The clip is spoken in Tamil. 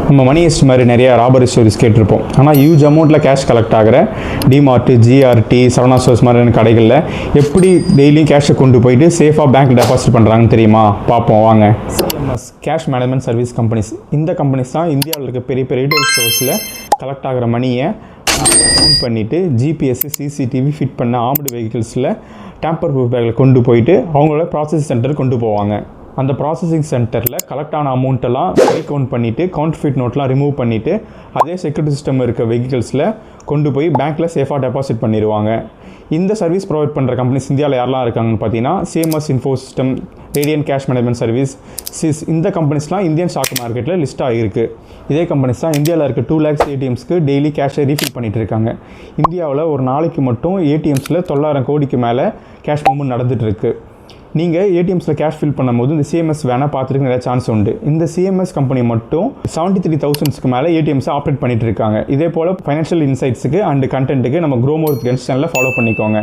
நம்ம மணி ஹெஸ்ட் மாதிரி நிறைய ராபரி ஸ்டோரிஸ் கேட்டிருப்போம். ஆனால் ஹியூஜ் அமௌண்ட்டில் கேஷ் கலெக்ட் ஆகிற டிமார்ட், ஜிஆர்டி, சரவணா ஸ்டோர்ஸ் மாதிரியான கடைகளில் எப்படி டெய்லியும் கேஷை கொண்டு போயிட்டு சேஃபாக பேங்க் டெபாசிட் பண்ணுறாங்கன்னு தெரியுமா? பார்ப்போம் வாங்க. CMS cash management service companies. இந்த கம்பெனிஸ் தான் இந்தியாவில் இருக்க பெரிய பெரிய ரீட்டைல் ஸ்டோர்ஸில் கலெக்ட் ஆகிற மணியை கவுண்ட் பண்ணிவிட்டு ஜிபிஎஸ், சிசிடிவி ஃபிட் பண்ண ஆர்ம்டு வெஹிக்கிள்ஸில் டேம்பர் ப்ரூஃப் பேக்கில் கொண்டு போயிட்டு அவங்களோட ப்ராசஸ் சென்டர் கொண்டு போவாங்க. அந்த ப்ராசஸிங் சென்டரில் கலெக்ட் ஆன அமௌண்ட்டெல்லாம் கவுண்ட் பண்ணிவிட்டு கவுண்டர்ஃபிட் நோட்லாம் ரிமூவ் பண்ணிவிட்டு அதே செக்யூரிட்டி சிஸ்டம் இருக்க வெஹிக்கிள்ஸில் கொண்டு போய் பேங்க்கில் சேஃபாக டெபாசிட் பண்ணிடுவாங்க. இந்த சர்வீஸ் ப்ரொவைட் பண்ணுற கம்பெனிஸ் இந்தியாவில் யாரெல்லாம் இருக்காங்கன்னு பார்த்தீங்கன்னா CMS info system, radiant cash management service, sis. இந்த கம்பெனிஸ்லாம் இந்தியன் ஸ்டாக் மார்க்கெட்டில் லிஸ்ட் ஆகிருக்கு. இதே கம்பெனிஸ் தான் இந்தியாவில் இருக்க 2 lakhs ஏடிஎம்ஸ்க்கு டெய்லி கேஷை ரீஃபில் பண்ணிகிட்டு இருக்காங்க. இந்தியாவில் ஒரு நாளைக்கு மட்டும் ஏடிஎம்ஸில் 9,000 கோடிக்கு மேலே கேஷ் மூவ்மெண்ட் நடந்துகிட்ருக்கு. நீங்கள் ஏடிஎம்ஸில் கேஷ் ஃபில் பண்ணும்போது இந்த சிஎம்எஸ் வேணால் பார்த்துருக்கு நிறைய சான்ஸ் உண்டு. இந்த சிஎம்எஸ் கம்பெனி மட்டும் 73,000க்கு மேலே ஏடிஎம்ஸை ஆப்ரேட் பண்ணிகிட்டு இருக்காங்க. இதே போல் ஃபைனான்ஷியல் இன்சைட்ஸுக்கு அண்ட் கண்டென்ட்டுக்கு நம்ம க்ரோமோர் சேனலில் ஃபாலோ பண்ணிக்கோங்க.